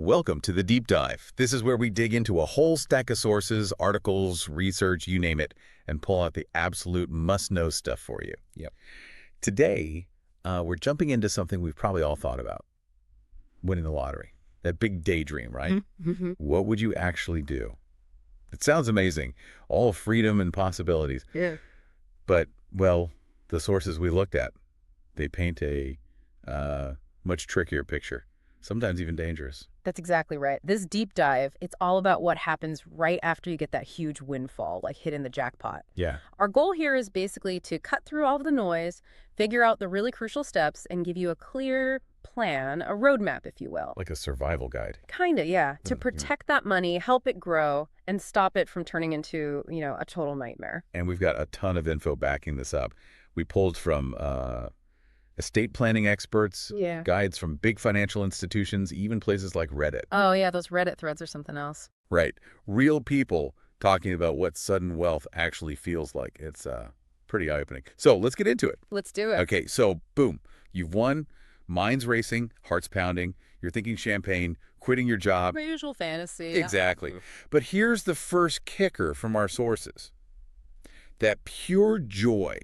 Welcome to the Deep Dive. This is where we dig into a whole stack of sources, articles, research, you name it, and pull out the absolute must-know stuff for you. Yep. Today, we're jumping into something we've probably all thought about. Winning the lottery. That big daydream, right? Mm-hmm. What would you actually do? It sounds amazing. All freedom and possibilities. Yeah. But, well, the sources we looked at, they paint a much trickier picture. Sometimes even dangerous. That's exactly right. This deep dive, it's all about what happens right after you get that huge windfall, like hitting the jackpot. Yeah. Our goal here is basically to cut through all of the noise, figure out the really crucial steps, and give you a clear plan, a roadmap, if you will. Like a survival guide. Kinda, yeah. To protect that money, help it grow, and stop it from turning into, a total nightmare. And we've got a ton of info backing this up. We pulled from estate planning experts, Yeah. guides from big financial institutions, even places like Reddit. Oh, yeah, those Reddit threads are something else. Right. Real people talking about what sudden wealth actually feels like. It's pretty eye-opening. So let's get into it. Let's do it. Okay, so boom. You've won. Mind's racing, heart's pounding. You're thinking champagne, quitting your job. My usual fantasy. Exactly. But here's the first kicker from our sources. That pure joy,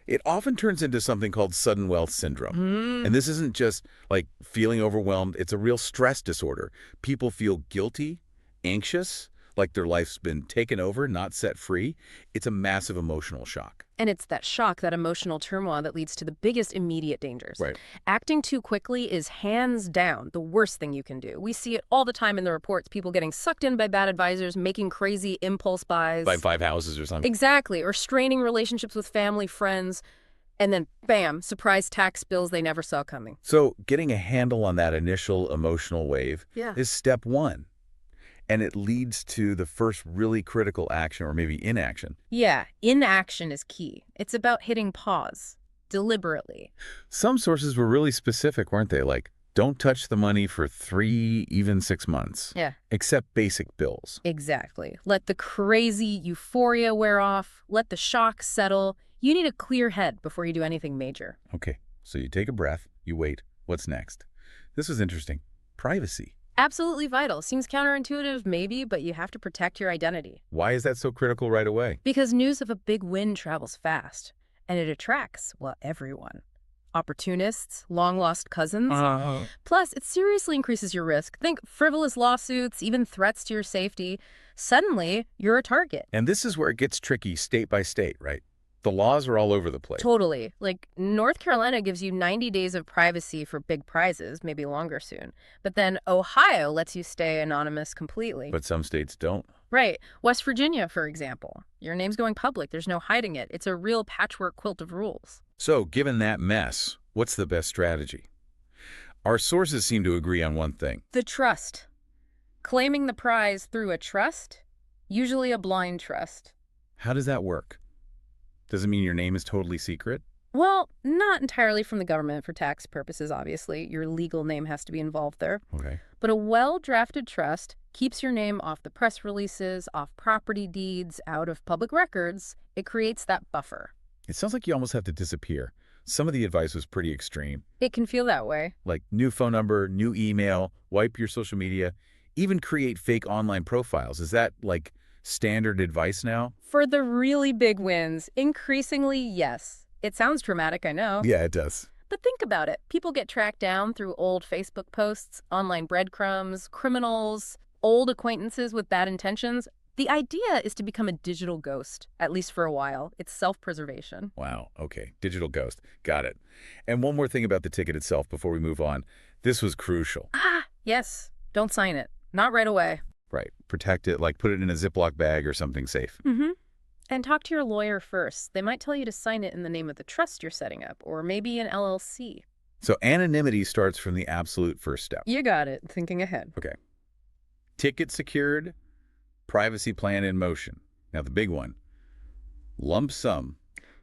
it often turns into something called sudden wealth syndrome. And this isn't just like feeling overwhelmed. It's a real stress disorder. People feel guilty, anxious, like their life's been taken over, not set free. It's a massive emotional shock. And it's that shock, that emotional turmoil that leads to the biggest immediate dangers. Right. Acting too quickly is hands down the worst thing you can do. We see it all the time in the reports, people getting sucked in by bad advisors, making crazy impulse buys. Buy 5 houses or something. Exactly. Or straining relationships with family, friends, and then bam, surprise tax bills they never saw coming. So getting a handle on that initial emotional wave is step one. And it leads to the first really critical action, or maybe inaction. Yeah, inaction is key. It's about hitting pause, deliberately. Some sources were really specific, weren't they? Like, don't touch the money for 3, even 6 months. Yeah. Except basic bills. Exactly. Let the crazy euphoria wear off. Let the shock settle. You need a clear head before you do anything major. Okay, so you take a breath, you wait. What's next? This was interesting. Privacy. Absolutely vital. Seems counterintuitive, maybe, but you have to protect your identity. Why is that so critical right away? Because news of a big win travels fast, and it attracts, well, everyone. Opportunists, long-lost cousins. Plus, it seriously increases your risk. Think frivolous lawsuits, even threats to your safety. Suddenly, you're a target. And this is where it gets tricky state by state, right? The laws are all over the place. Totally. Like, North Carolina gives you 90 days of privacy for big prizes, maybe longer soon. But then Ohio lets you stay anonymous completely. But some states don't. Right. West Virginia, for example. Your name's going public. There's no hiding it. It's a real patchwork quilt of rules. So, given that mess, what's the best strategy? Our sources seem to agree on one thing. The trust. Claiming the prize through a trust, usually a blind trust. How does that work? Does it mean your name is totally secret? Well, not entirely from the government for tax purposes, obviously. Your legal name has to be involved there. Okay. But a well-drafted trust keeps your name off the press releases, off property deeds, out of public records. It creates that buffer. It sounds like you almost have to disappear. Some of the advice was pretty extreme. It can feel that way. Like new phone number, new email, wipe your social media, even create fake online profiles. Is that like standard advice now? For the really big wins, increasingly, yes. It sounds dramatic, I know. Yeah, it does. But think about it. People get tracked down through old Facebook posts, online breadcrumbs, criminals, old acquaintances with bad intentions. The idea is to become a digital ghost, at least for a while. It's self-preservation. Wow. Okay. Digital ghost. Got it. And one more thing about the ticket itself before we move on. This was crucial. Yes. Don't sign it. Not right away. Right. Protect it, like put it in a Ziploc bag or something safe. And talk to your lawyer first. They might tell you to sign it in the name of the trust you're setting up, or maybe an LLC. So anonymity starts from the absolute first step. You got it. Thinking ahead. Okay. Ticket secured, privacy plan in motion. Now the big one, lump sum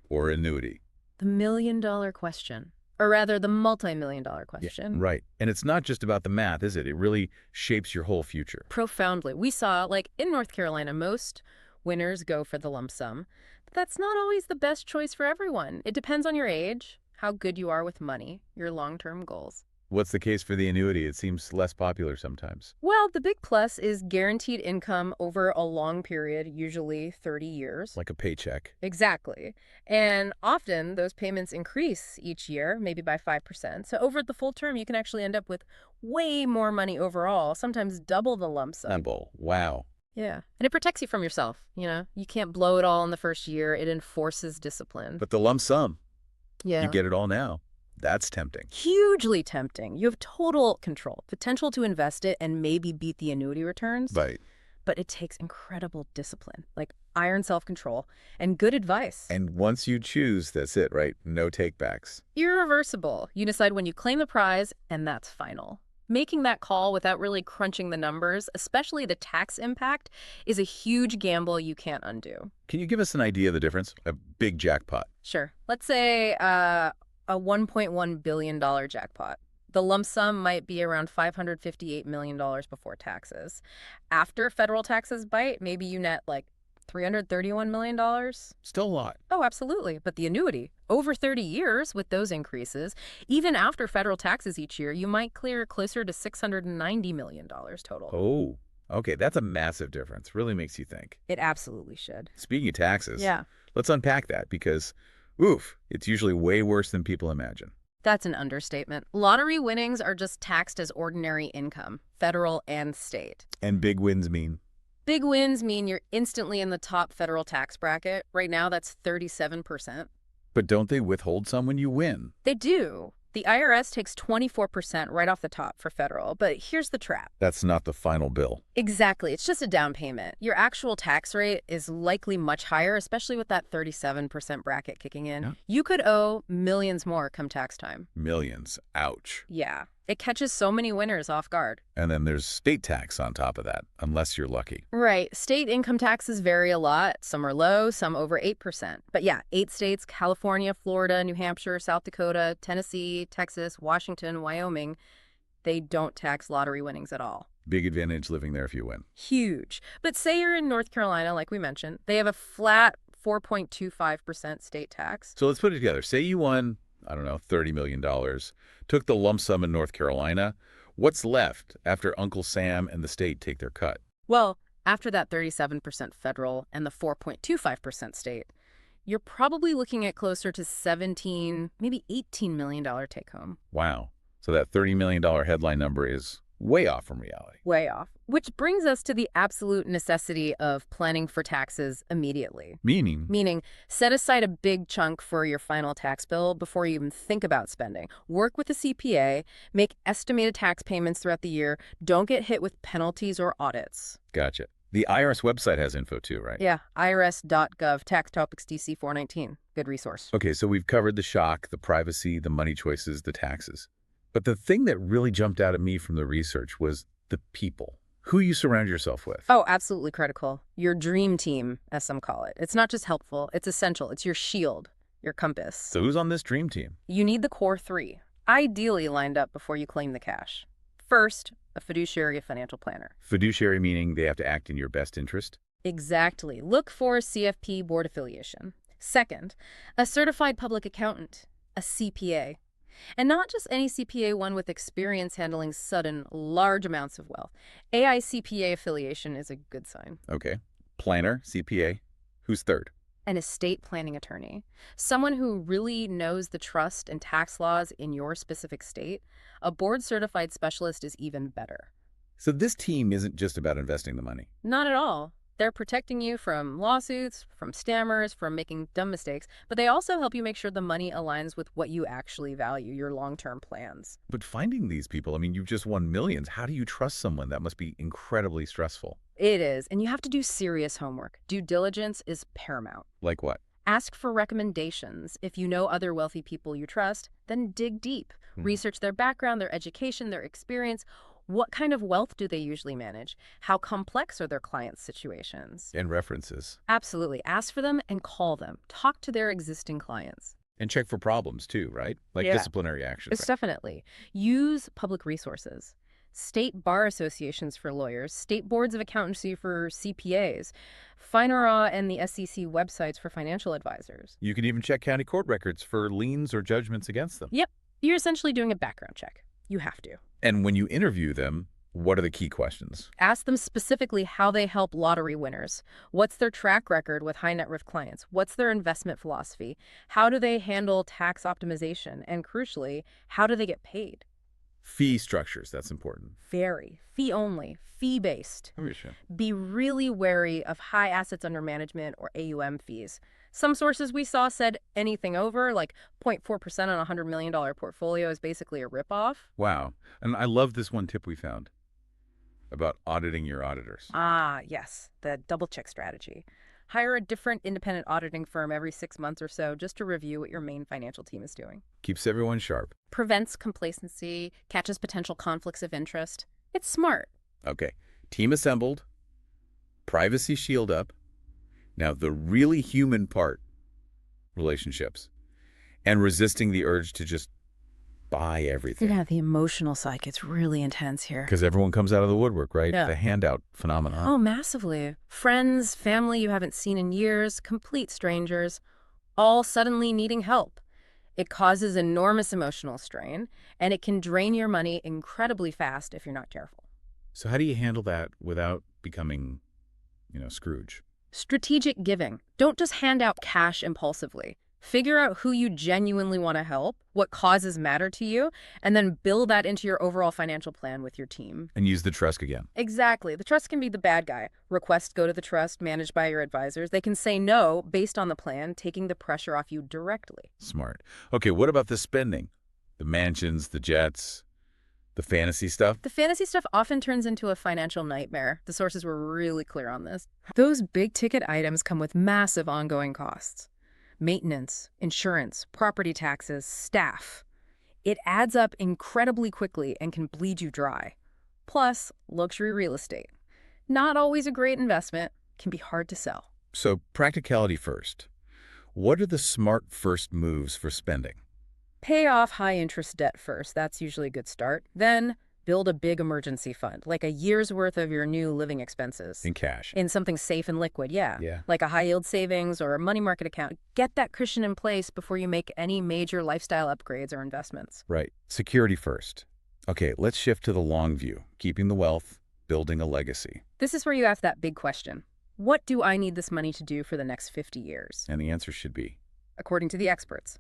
or annuity. The million-dollar question. Or rather, the multi-million-dollar question. Yeah, right. And it's not just about the math, is it? It really shapes your whole future. Profoundly. We saw, like in North Carolina, most winners go for the lump sum. But that's not always the best choice for everyone. It depends on your age, how good you are with money, your long-term goals. What's the case for the annuity? It seems less popular sometimes. Well, the big plus is guaranteed income over a long period, usually 30 years. Like a paycheck. Exactly. And often those payments increase each year, maybe by 5%. So over the full term, you can actually end up with way more money overall, sometimes double the lump sum. Wow. Yeah. And it protects you from yourself. You can't blow it all in the first year. It enforces discipline. But the lump sum, Yeah. you get it all now. That's tempting. Hugely tempting. You have total control, potential to invest it and maybe beat the annuity returns. Right. But it takes incredible discipline, like iron self-control and good advice. And once you choose, that's it, right? No takebacks. Irreversible. You decide when you claim the prize, and that's final. Making that call without really crunching the numbers, especially the tax impact, is a huge gamble you can't undo. Can you give us an idea of the difference? A big jackpot. Sure. Let's say a $1.1 billion jackpot. The lump sum might be around $558 million before taxes. After federal taxes bite, maybe you net like $331 million. Still a lot. Oh, absolutely. But the annuity, over 30 years with those increases, even after federal taxes each year, you might clear closer to $690 million total. Oh, okay. That's a massive difference. Really makes you think. It absolutely should. Speaking of taxes, Yeah. let's unpack that because, oof, it's usually way worse than people imagine. That's an understatement. Lottery winnings are just taxed as ordinary income, federal and state. And big wins mean? Big wins mean you're instantly in the top federal tax bracket. Right now, that's 37%. But don't they withhold some when you win? They do. The IRS takes 24% right off the top for federal, but here's the trap. That's not the final bill. Exactly. It's just a down payment. Your actual tax rate is likely much higher, especially with that 37% bracket kicking in. Yeah. You could owe millions more come tax time. Millions. Ouch. Yeah. It catches so many winners off guard. And then there's state tax on top of that, unless you're lucky. Right. State income taxes vary a lot. Some are low, some over 8%. But yeah, 8 states, California, Florida, New Hampshire, South Dakota, Tennessee, Texas, Washington, Wyoming, they don't tax lottery winnings at all. Big advantage living there if you win. Huge. But say you're in North Carolina, like we mentioned, they have a flat 4.25% state tax. So let's put it together. Say you won, I don't know, $30 million, took the lump sum in North Carolina. What's left after Uncle Sam and the state take their cut? Well, after that 37% federal and the 4.25% state, you're probably looking at closer to $17, maybe $18 million take home. Wow. So that $30 million headline number is way off from reality. Way off. Which brings us to the absolute necessity of planning for taxes immediately. Meaning, set aside a big chunk for your final tax bill before you even think about spending. Work with a CPA, make estimated tax payments throughout the year. Don't get hit with penalties or audits. gotcha. The IRS website has info too, right? Yeah, irs.gov, Tax Topics DC 419. Good resource. Okay, so we've covered the shock, the privacy, the money choices, the taxes. But the thing that really jumped out at me from the research was the people. Who you surround yourself with. Oh, absolutely critical. Your dream team, as some call it. It's not just helpful, it's essential. It's your shield, your compass. So who's on this dream team? You need the core 3, ideally lined up before you claim the cash. First, a fiduciary financial planner. Fiduciary meaning they have to act in your best interest? Exactly. Look for a CFP board affiliation. Second, a certified public accountant, a CPA. And not just any CPA, one with experience handling sudden, large amounts of wealth. AICPA affiliation is a good sign. Okay. Planner, CPA. Who's third? An estate planning attorney. Someone who really knows the trust and tax laws in your specific state. A board-certified specialist is even better. So this team isn't just about investing the money. Not at all. They're protecting you from lawsuits, from scammers, from making dumb mistakes, but they also help you make sure the money aligns with what you actually value, your long-term plans. But finding these people, I mean, you've just won millions. How do you trust someone? That must be incredibly stressful. It is, and you have to do serious homework. Due diligence is paramount. Like what? Ask for recommendations. If you know other wealthy people you trust, then dig deep. Research their background, their education, their experience. What kind of wealth do they usually manage? How complex are their clients' situations? And references. Absolutely. Ask for them and call them. Talk to their existing clients. And check for problems too, right? Like disciplinary actions. It's definitely. Use public resources. State bar associations for lawyers, state boards of accountancy for CPAs, FINRA and the SEC websites for financial advisors. You can even check county court records for liens or judgments against them. Yep. You're essentially doing a background check. You have to. And when you interview them, what are the key questions? Ask them specifically how they help lottery winners. What's their track record with high net worth clients? What's their investment philosophy? How do they handle tax optimization? And crucially, how do they get paid? Fee structures, that's important. Very. Fee only. Fee-based. Oh, sure. Be really wary of high assets under management or AUM fees. Some sources we saw said anything over, like 0.4% on a $100 million portfolio is basically a ripoff. Wow. And I love this one tip we found about auditing your auditors. Ah, yes, the double-check strategy. Hire a different independent auditing firm every 6 months or so just to review what your main financial team is doing. Keeps everyone sharp. Prevents complacency, catches potential conflicts of interest. It's smart. Okay. Team assembled. Privacy shield up. Now, the really human part, relationships, and resisting the urge to just buy everything. Yeah, the emotional side gets really intense here. Because everyone comes out of the woodwork, right? Yeah. The handout phenomenon. Oh, massively. Friends, family you haven't seen in years, complete strangers, all suddenly needing help. It causes enormous emotional strain, and it can drain your money incredibly fast if you're not careful. So how do you handle that without becoming, Scrooge? Strategic giving. Don't just hand out cash impulsively. Figure out who you genuinely want to help, what causes matter to you, and then build that into your overall financial plan with your team. And use the trust again. Exactly. The trust can be the bad guy. Requests go to the trust, managed by your advisors. They can say no based on the plan, taking the pressure off you directly. Smart. Okay, what about the spending? The mansions, the jets, the fantasy stuff? The fantasy stuff often turns into a financial nightmare. The sources were really clear on this. Those big-ticket items come with massive ongoing costs. Maintenance, insurance, property taxes, staff. It adds up incredibly quickly and can bleed you dry. Plus, luxury real estate. Not always a great investment, can be hard to sell. So practicality first. What are the smart first moves for spending? Pay off high-interest debt first. That's usually a good start. Then build a big emergency fund, like a year's worth of your new living expenses. In cash. In something safe and liquid, yeah. Yeah. Like a high-yield savings or a money market account. Get that cushion in place before you make any major lifestyle upgrades or investments. Right. Security first. Okay, let's shift to the long view. Keeping the wealth, building a legacy. This is where you ask that big question. What do I need this money to do for the next 50 years? And the answer should be? According to the experts,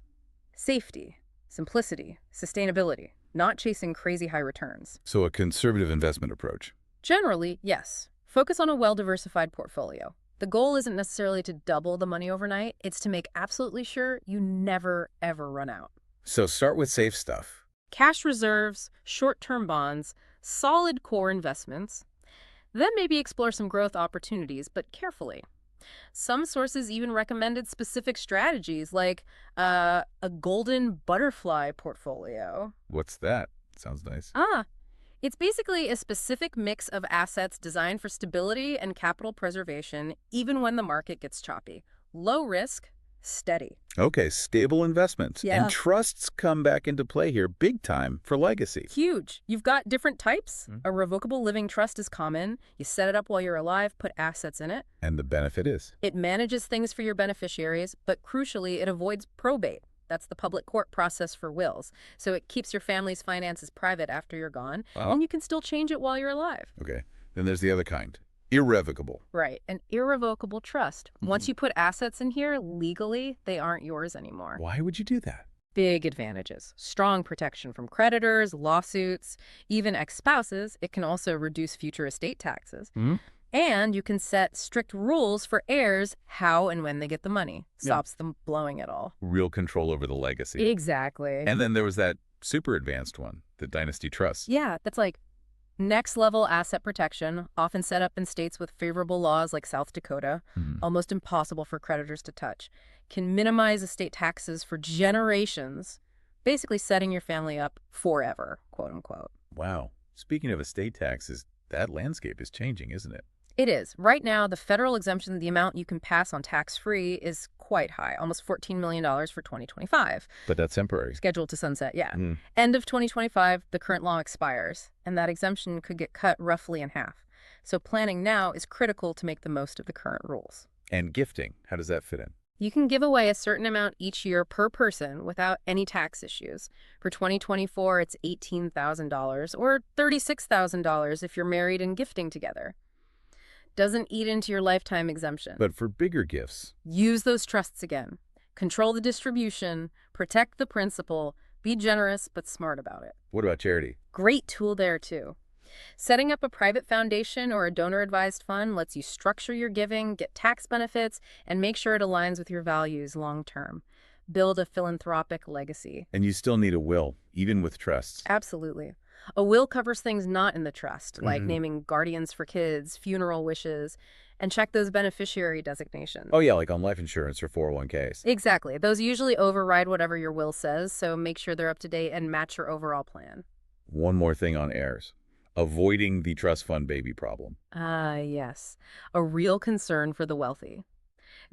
safety, simplicity, sustainability, not chasing crazy high returns. So a conservative investment approach. Generally, yes. Focus on a well-diversified portfolio. The goal isn't necessarily to double the money overnight. It's to make absolutely sure you never, ever run out. So start with safe stuff. Cash reserves, short-term bonds, solid core investments. Then maybe explore some growth opportunities, but carefully. Some sources even recommended specific strategies like a golden butterfly portfolio. What's that? Sounds nice. It's basically a specific mix of assets designed for stability and capital preservation, even when the market gets choppy. Low risk, steady. Okay, stable investments. Yeah. And trusts come back into play here big time for legacy. Huge. You've got different types. A revocable living trust is common. You set it up while you're alive, put assets in it. And the benefit is? It manages things for your beneficiaries, but crucially, it avoids probate. That's the public court process for wills. So it keeps your family's finances private after you're gone, and you can still change it while you're alive. Okay. Then there's the other kind. Irrevocable. Right. An irrevocable trust. Once you put assets in here, legally, they aren't yours anymore. Why would you do that? Big advantages. Strong protection from creditors, lawsuits, even ex-spouses. It can also reduce future estate taxes. And you can set strict rules for heirs how and when they get the money. Stops them blowing it all. Real control over the legacy. Exactly. And then there was that super advanced one, the dynasty trust. Yeah, that's like next level asset protection, often set up in states with favorable laws like South Dakota, almost impossible for creditors to touch. Can minimize estate taxes for generations, basically setting your family up forever, quote unquote. Wow. Speaking of estate taxes, that landscape is changing, isn't it? It is. Right now, the federal exemption, the amount you can pass on tax-free, is quite high, almost $14 million for 2025. But that's temporary. Scheduled to sunset, yeah. End of 2025, the current law expires, and that exemption could get cut roughly in half. So planning now is critical to make the most of the current rules. And gifting, how does that fit in? You can give away a certain amount each year per person without any tax issues. For 2024, it's $18,000 or $36,000 if you're married and gifting together. Doesn't eat into your lifetime exemption. But for bigger gifts, Use those trusts again. Control the distribution, protect the principal, be generous but smart about it. what about charity? Great tool there too. Setting up a private foundation or a donor-advised fund lets you structure your giving, get tax benefits, and make sure it aligns with your values long-term. Build a philanthropic legacy. And you still need a will, even with trusts. Absolutely. A will covers things not in the trust, like naming guardians for kids, funeral wishes, and check those beneficiary designations. Oh yeah, like on life insurance or 401ks. Exactly. Those usually override whatever your will says, so make sure they're up to date and match your overall plan. One more thing on heirs. Avoiding the trust fund baby problem. Ah, yes. A real concern for the wealthy.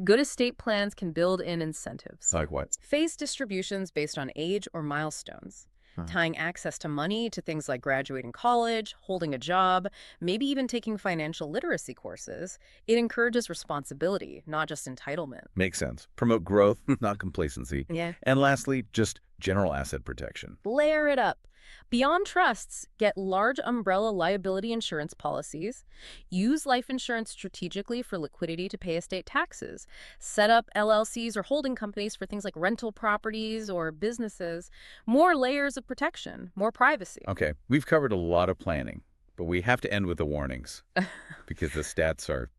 Good estate plans can build in incentives. Like what? Phase distributions based on age or milestones. Tying access to money to things like graduating college, holding a job, maybe even taking financial literacy courses. It encourages responsibility, not just entitlement. Makes sense. Promote growth, not complacency. Yeah. And lastly, just general asset protection. Layer it up. Beyond trusts, get large umbrella liability insurance policies. Use life insurance strategically for liquidity to pay estate taxes. Set up LLCs or holding companies for things like rental properties or businesses. More layers of protection, more privacy. Okay, we've covered a lot of planning, but we have to end with the warnings because the stats are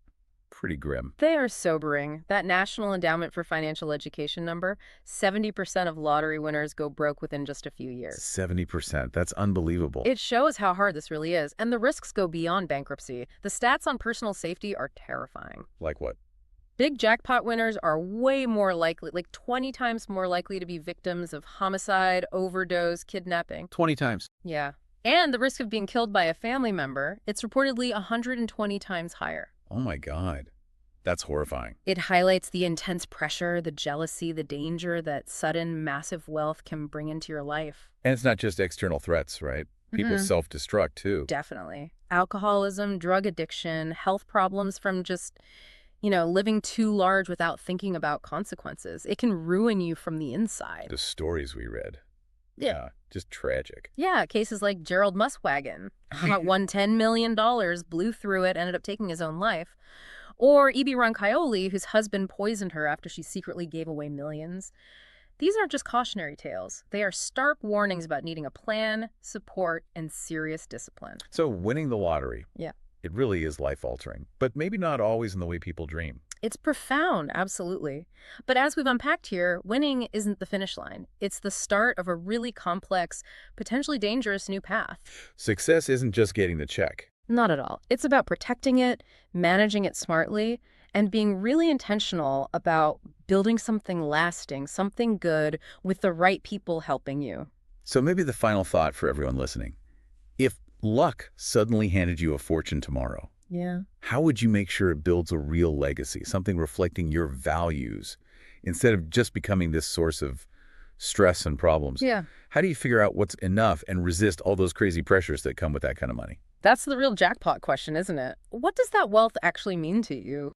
pretty grim. They are sobering. That National Endowment for Financial Education number, 70% of lottery winners go broke within just a few years. 70%. That's unbelievable. It shows how hard this really is, and the risks go beyond bankruptcy. The stats on personal safety are terrifying. Like what? Big jackpot winners are way more likely, like 20 times more likely to be victims of homicide, overdose, kidnapping. 20 times. Yeah. And the risk of being killed by a family member, it's reportedly 120 times higher. Oh my God. That's horrifying. It highlights the intense pressure, the jealousy, the danger that sudden, massive wealth can bring into your life. And it's not just external threats, right? People self-destruct too. Definitely. Alcoholism, drug addiction, health problems from just, living too large without thinking about consequences. It can ruin you from the inside. The stories we read. Yeah. Just tragic. Yeah, cases like Gerald Muswagon. Won $10 million, blew through it, ended up taking his own life. Or E.B. Roncaioli, whose husband poisoned her after she secretly gave away millions. These aren't just cautionary tales. They are stark warnings about needing a plan, support, and serious discipline. So winning the lottery. Yeah. It really is life-altering, but maybe not always in the way people dream. It's profound, absolutely. But as we've unpacked here, winning isn't the finish line. It's the start of a really complex, potentially dangerous new path. Success isn't just getting the check. Not at all. It's about protecting it, managing it smartly, and being really intentional about building something lasting, something good, with the right people helping you. So maybe the final thought for everyone listening. If luck suddenly handed you a fortune tomorrow, Yeah. how would you make sure it builds a real legacy, something reflecting your values, instead of just becoming this source of stress and problems? Yeah. How do you figure out what's enough and resist all those crazy pressures that come with that kind of money? That's the real jackpot question, isn't it? What does that wealth actually mean to you?